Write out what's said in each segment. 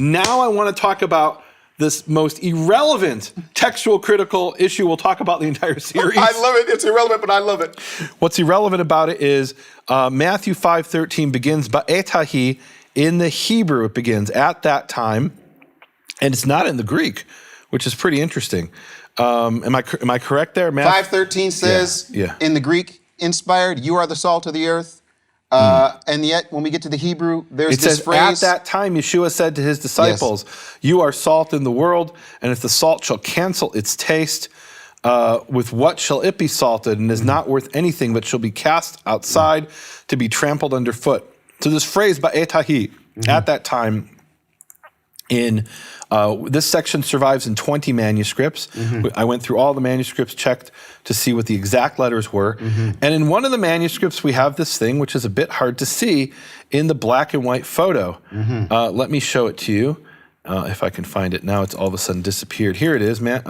Now I want to talk about this most irrelevant textual critical issue we'll talk about the entire series. I love it. It's irrelevant, but I love it. What's irrelevant about it is Matthew 5:13 begins ba'etahi. In the Hebrew, it begins at that time, and it's not in the Greek, which is pretty interesting. Am I correct there, Matt? 5:13 says in the Greek, inspired, you are the salt of the earth. And yet, when we get to the Hebrew, there's this phrase. At that time, Yeshua said to his disciples, you are salt in the world, and if the salt shall cancel its taste, with what shall it be salted, and is not worth anything, but shall be cast outside to be trampled underfoot. So this phrase, ba'etahi, at that time, in this section survives in 20 manuscripts. I went through all the manuscripts, checked to see what the exact letters were. And in one of the manuscripts, we have this thing, which is a bit hard to see in the black and white photo. Let me show it to you. If I can find it now, it's all of a sudden disappeared. Here it is, man.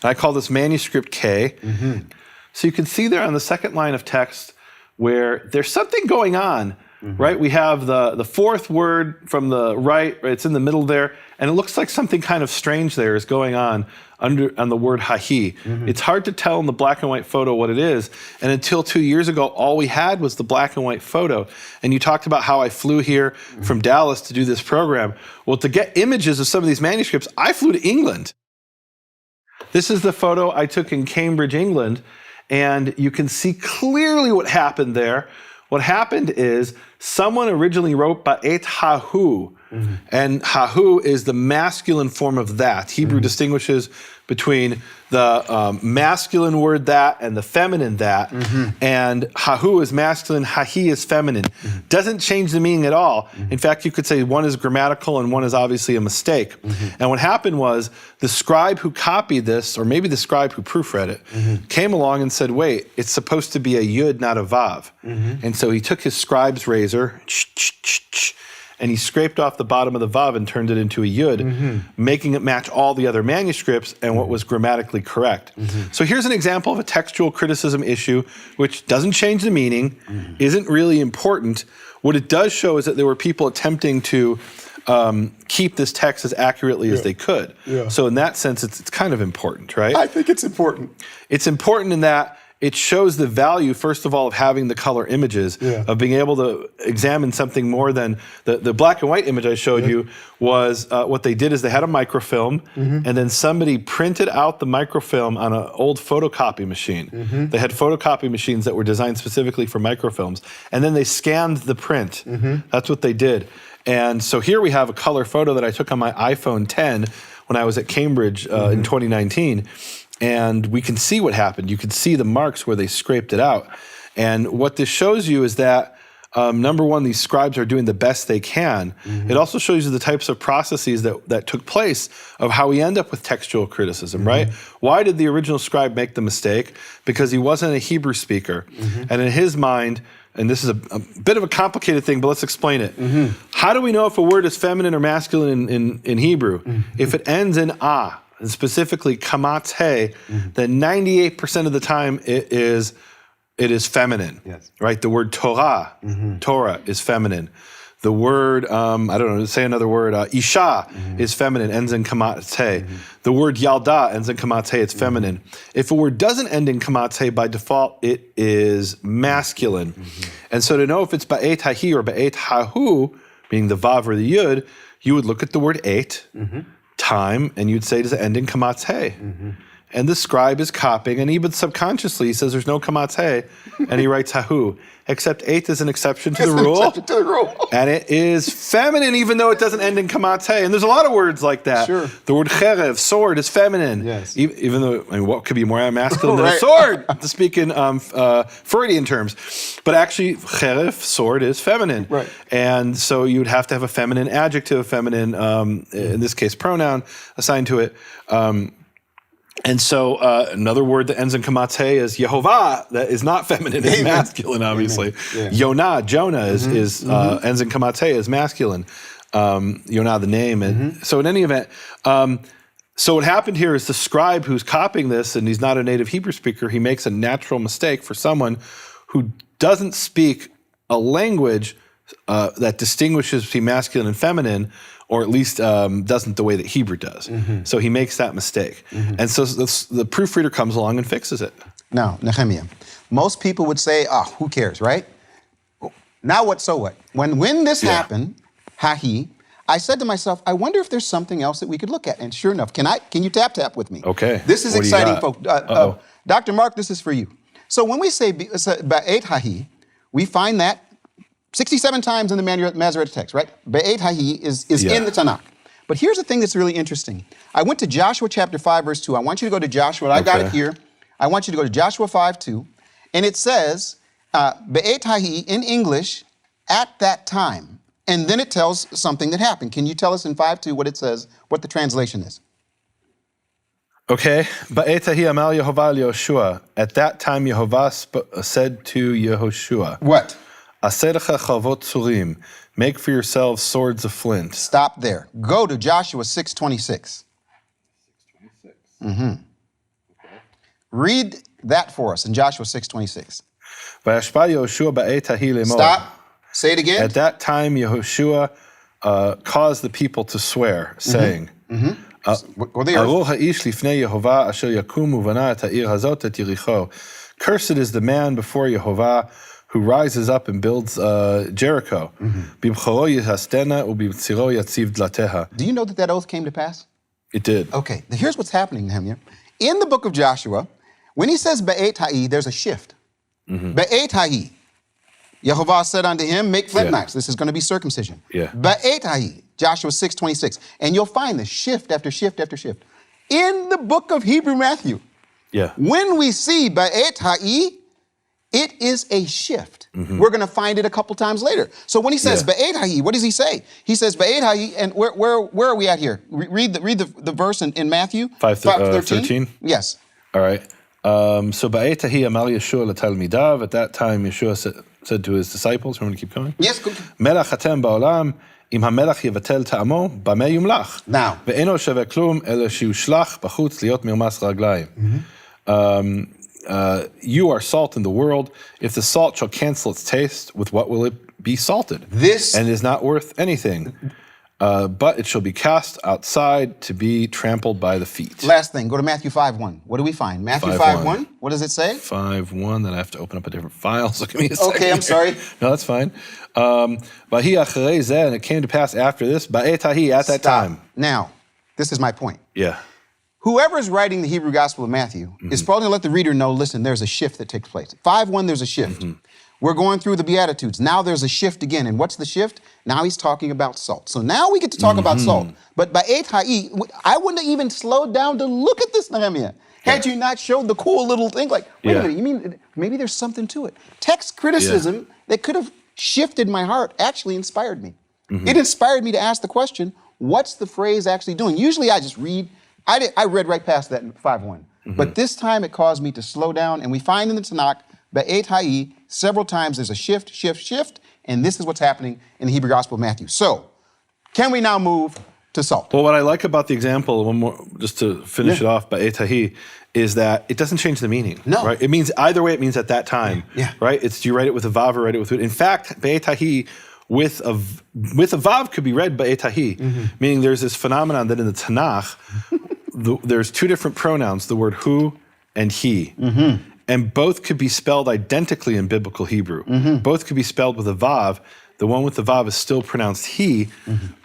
I call this manuscript K. So you can see there on the second line of text where there's something going on. Right, we have the fourth word from the right. It's in the middle there, and it looks like something kind of strange there is going on the word hahi. It's hard to tell in the black and white photo what it is, and until 2 years ago, all we had was the black and white photo. And you talked about how I flew here from Dallas to do this program. Well, to get images of some of these manuscripts, I flew to England. This is the photo I took in Cambridge, England, and you can see clearly what happened there. What happened is someone originally wrote ba'et hahu, and hahu is the masculine form of that. Hebrew distinguishes between the masculine word that and the feminine that, and hahu is masculine, hahi is feminine. Doesn't change the meaning at all. In fact, you could say one is grammatical and one is obviously a mistake. And what happened was the scribe who copied this, or maybe the scribe who proofread it, came along and said, wait, it's supposed to be a yud, not a vav. And so he took his scribe's razor, and he scraped off the bottom of the vav and turned it into a yud, making it match all the other manuscripts and what was grammatically correct. So here's an example of a textual criticism issue which doesn't change the meaning, isn't really important. What it does show is that there were people attempting to keep this text as accurately as they could. So in that sense, it's kind of important, right? I think it's important. It's important in that it shows the value, first of all, of having the color images, of being able to examine something more than the black and white image I showed you was what they did is they had a microfilm, and then somebody printed out the microfilm on an old photocopy machine. They had photocopy machines that were designed specifically for microfilms, and then they scanned the print. That's what they did. And so here we have a color photo that I took on my iPhone 10 when I was at Cambridge in 2019. And we can see what happened. You can see the marks where they scraped it out. And what this shows you is that, number one, these scribes are doing the best they can. It also shows you the types of processes that took place of how we end up with textual criticism, right? Why did the original scribe make the mistake? Because he wasn't a Hebrew speaker. And in his mind, and this is a bit of a complicated thing, but let's explain it. How do we know if a word is feminine or masculine in Hebrew? If it ends in ah, and specifically kamatz he, then 98% of the time it is feminine, right? The word Torah, Torah is feminine. The word, I don't know, say another word, isha is feminine, ends in kamatz he. The word yalda ends in kamatz he, it's feminine. If a word doesn't end in kamatz he, by default, it is masculine. And so to know if it's ba'et hahi or ba'et hahu, meaning the vav or the yud, you would look at the word eight, time, and you'd say, does it end in kamatz he? And the scribe is copying, and even subconsciously he says there's no kamatz he, and he writes hahu. Except eight is an exception to the rule. And it is feminine, even though it doesn't end in kamatz he. And there's a lot of words like that. The word cherev, sword, is feminine. Even though, I mean, what could be more masculine than a sword, to speak in Freudian terms. But actually, cherev, sword, is feminine. And so you would have to have a feminine adjective, feminine, in this case, pronoun assigned to it. And so another word that ends in kamatz he is Yehovah, that is not feminine, it's masculine, obviously. Yonah, Jonah, ends in kamatz he, is masculine. Yonah, the name. And so in any event, so what happened here is the scribe who's copying this, and he's not a native Hebrew speaker, he makes a natural mistake for someone who doesn't speak a language that distinguishes between masculine and feminine. or at least doesn't the way that Hebrew does. So he makes that mistake. And so the proofreader comes along and fixes it. Now, Nehemia, most people would say, who cares, right? Now what, so what? When this happened, hahi, I said to myself, I wonder if there's something else that we could look at. And sure enough, can you tap with me? Okay. This is What do you exciting, got? folks. Dr. Mark, this is for you. So when we say ba'et hahi, we find that 67 times in the Masoretic text, right? Ba'et hahi is in the Tanakh. But here's the thing that's really interesting. I went to Joshua chapter 5, verse 2. I want you to go to Joshua. I got it here. I want you to go to Joshua 5:2. And it says, ba'et hahi in English, at that time. And then it tells something that happened. Can you tell us in 5:2 what it says, what the translation is? Okay. Ba'et hahi amal Yehovah Yehoshua. At that time, Yehovah said to Yehoshua, What? Aseh lecha chavot tzurim. Make for yourselves swords of flint. Stop there. Go to Joshua 6:26. 6:26. Read that for us in Joshua 6:26. Vayashba Yehoshua ba'et hahi lemor. Stop. Say it again. At that time, Yehoshua caused the people to swear, saying, Go there. Aru ha'ish lifnei Yehovah asher yakum uvana et ha'ir hazot et Yericho. Cursed is the man before Yehovah who rises up and builds Jericho. Bibchoro yihastena ubibtziro yatziv dlateha. Do you know that oath came to pass? It did. Okay, here's what's happening, Nehemia. In the book of Joshua, when he says ba'et ha'i, there's a shift. Ba'et ha'i. Yehovah said unto him, make flint knives. This is going to be circumcision. Ba'et ha'i, Joshua 6:26. And you'll find this shift after shift after shift. In the book of Hebrew Matthew, when we see ba'et ha'i, it is a shift. We're going to find it a couple times later. So when he says ba'et ha'i, what does he say? He says ba'et ha'i, and where are we at here? Read the verse in Matthew 5:13. Yes. All right. So ba'et hahi amal Yeshua letalmidav. At that time, Yeshua said to his disciples, "Want me to keep going?" Yes. Go. Melach atem ba'olam, im hamelach yevatel ta'amo, b'mei yumlach. Now. Ve'eno sheve klum, ela shiushlach b'chutz liot mirmas raglayim. You are salt in the world. If the salt shall cancel its taste, with what will it be salted? And is not worth anything. But it shall be cast outside to be trampled by the feet. Last thing, go to Matthew 5:1. What do we find? Matthew 5:1. What does it say? 5:1. Then I have to open up a different file. So give me a second. Okay, I'm sorry. No, that's fine. Vahi acharei zeh, and it came to pass after this, ba'et hahi, at that time. Now, this is my point. Yeah. Whoever is writing the Hebrew Gospel of Matthew is probably going to let the reader know, listen, there's a shift that takes place. 5:1, there's a shift. We're going through the Beatitudes. Now there's a shift again. And what's the shift? Now he's talking about salt. So now we get to talk about salt. But ba'et ha'i, I wouldn't have even slowed down to look at this, Nehemia, had you not showed the cool little thing like, wait a minute, you mean maybe there's something to it. Text criticism that could have shifted my heart actually inspired me. It inspired me to ask the question, what's the phrase actually doing? Usually I just read. I read right past that in 5:1. But this time it caused me to slow down. And we find in the Tanakh, ba'et ha'i, several times there's a shift, and this is what's happening in the Hebrew Gospel of Matthew. So, can we now move to salt? Well, what I like about the example, one more, just to finish it off, ba'et hahi, is that it doesn't change the meaning. No. Right? It means, either way, it means at that time. Right? It's, do you write it with a vav or write it with, in fact, ba'et hahi, with a vav could be read ba'et hahi, meaning there's this phenomenon that in the Tanakh, there's two different pronouns, the word who and he. And both could be spelled identically in biblical Hebrew. Both could be spelled with a vav. The one with the vav is still pronounced he,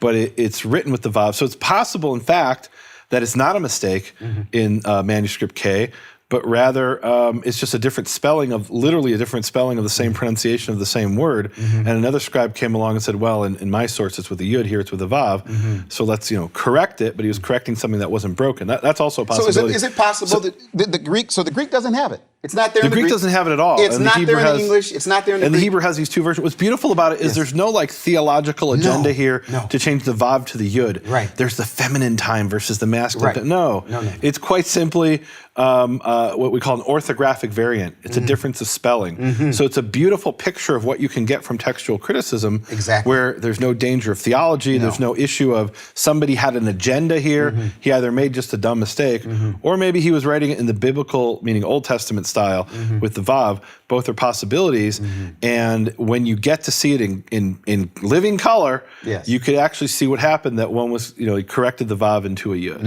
but it's written with the vav. So it's possible, in fact, that it's not a mistake in manuscript K, but rather it's just a different spelling of, literally a different spelling of the same pronunciation of the same word. And another scribe came along and said, well, in my source it's with a yud, here it's with a vav. So let's correct it, but he was correcting something that wasn't broken. That's also a possibility. So is it possible that the Greek, so the Greek doesn't have it? It's not there in the Greek. The Greek doesn't have it at all. It's not there in the English. It's not there in the Greek. And the Hebrew has these two versions. What's beautiful about it is there's no theological agenda here to change the vav to the yud. There's the feminine time versus the masculine time. No. It's quite simply what we call an orthographic variant. It's a difference of spelling. So it's a beautiful picture of what you can get from textual criticism, where there's no danger of theology, there's no issue of somebody had an agenda here, he either made just a dumb mistake, or maybe he was writing it in the biblical, meaning Old Testament style with the Vav. Both are possibilities. And when you get to see it in living color, Yes. you could actually see what happened, that one was, he corrected the Vav into a Yud.